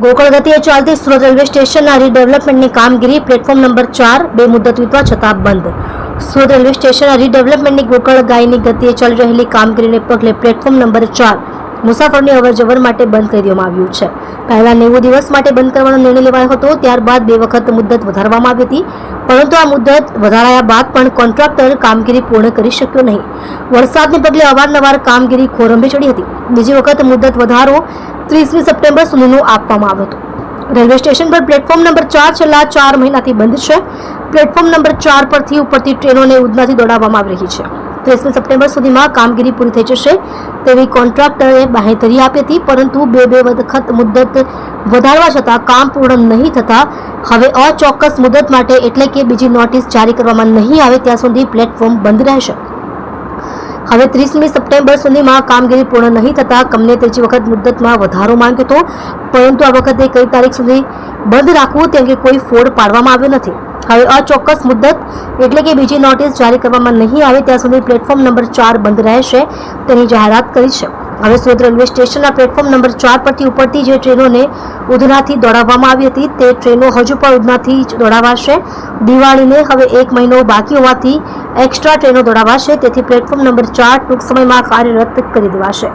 ગોકળ ગતિએ ચાલતી સુરત રેલવે સ્ટેશનના રીડેવલપમેન્ટની કામગીરી પ્લેટફોર્મ નંબર 4 બે મુદ્દત વીતવા છતાં બંધ. સુરત રેલવે સ્ટેશનના રીડેવલપમેન્ટની ગોકળ ગાયની ગતિએ ચાલી રહેલી કામગીરીને પગલે પ્લેટફોર્મ નંબર 4 મુસાફરોની અવરજવર માટે બંધ કરી દેવામાં આવ્યું છે. પહેલા 90 દિવસ માટે બંધ કરવાનો નિર્ણય લેવાયો હતો. ત્યારબાદ 2 વખત મુદ્દત વધારવામાં આવી હતી, પરંતુ આ મુદ્દત વધારાયા બાદ પણ કોન્ટ્રાક્ટર કામગીરી પૂર્ણ કરી શક્યો નહીં. વરસાદને પગલે અવારનવાર કામગીરી ખોરંભે ચડી હતી. બીજી વખત મુદ્દત વધારો 30મી સપ્ટેમ્બર સુધીનો આપવામાં આવ્યો હતો. રેલવે સ્ટેશન પર પ્લેટફોર્મ નંબર 4 છેલ્લા 4 મહિનાથી બંધ છે. પ્લેટફોર્મ નંબર 4 પરથી ઉપરથી ટ્રેનોને ઉધનાથી દોડાવવામાં આવી રહી છે. 30મી સપ્ટેમ્બર સુધીમાં કામગીરી પૂરી થઈ જશે તેવી કોન્ટ્રાક્ટરે બાંહેધરી આપી હતી, પરંતુ બે વખત મુદ્દત વધારવા છતાં કામ પૂર્ણ નહીં થતા હવે અચોક્કસ મુદ્દત માટે એટલે કે બીજી નોટિસ જારી કરવામાં નહીં આવે ત્યાં સુધી પ્લેટફોર્મ બંધ રહેશે. હવે 30મી સપ્ટેમ્બર સુધીમાં કામગીરી પૂર્ણ નહીં થતા કંપનીએ ત્રીજી વખત મુદ્દતમાં વધારો માંગ્યો હતો, પરંતુ આ વખતે કઈ તારીખ સુધી બંધ રાખવું તે અંગે કોઈ ફોડ પાડવામાં આવ્યો નથી. હવે અચોક્કસ મુદ્દત એટલે કે બીજી નોટિસ જારી કરવામાં નહીં આવે ત્યાં સુધી પ્લેટફોર્મ નંબર 4 બંધ રહેશે તેની જાહેરાત કરી છે. હવે સુરત રેલવે સ્ટેશનના પ્લેટફોર્મ નંબર 4 પરથી ઉપરથી જે ટ્રેનોને ઉધનાથી દોડાવવામાં આવી હતી તે ટ્રેનો હજુ પણ ઉધનાથી જ દોડાવાશે. દિવાળીને હવે 1 મહિનો બાકી હોવાથી એક્સ્ટ્રા ટ્રેનો દોડાવાશે, તેથી પ્લેટફોર્મ નંબર 4 ટૂંક સમયમાં કાર્યરત કરી દેવાશે.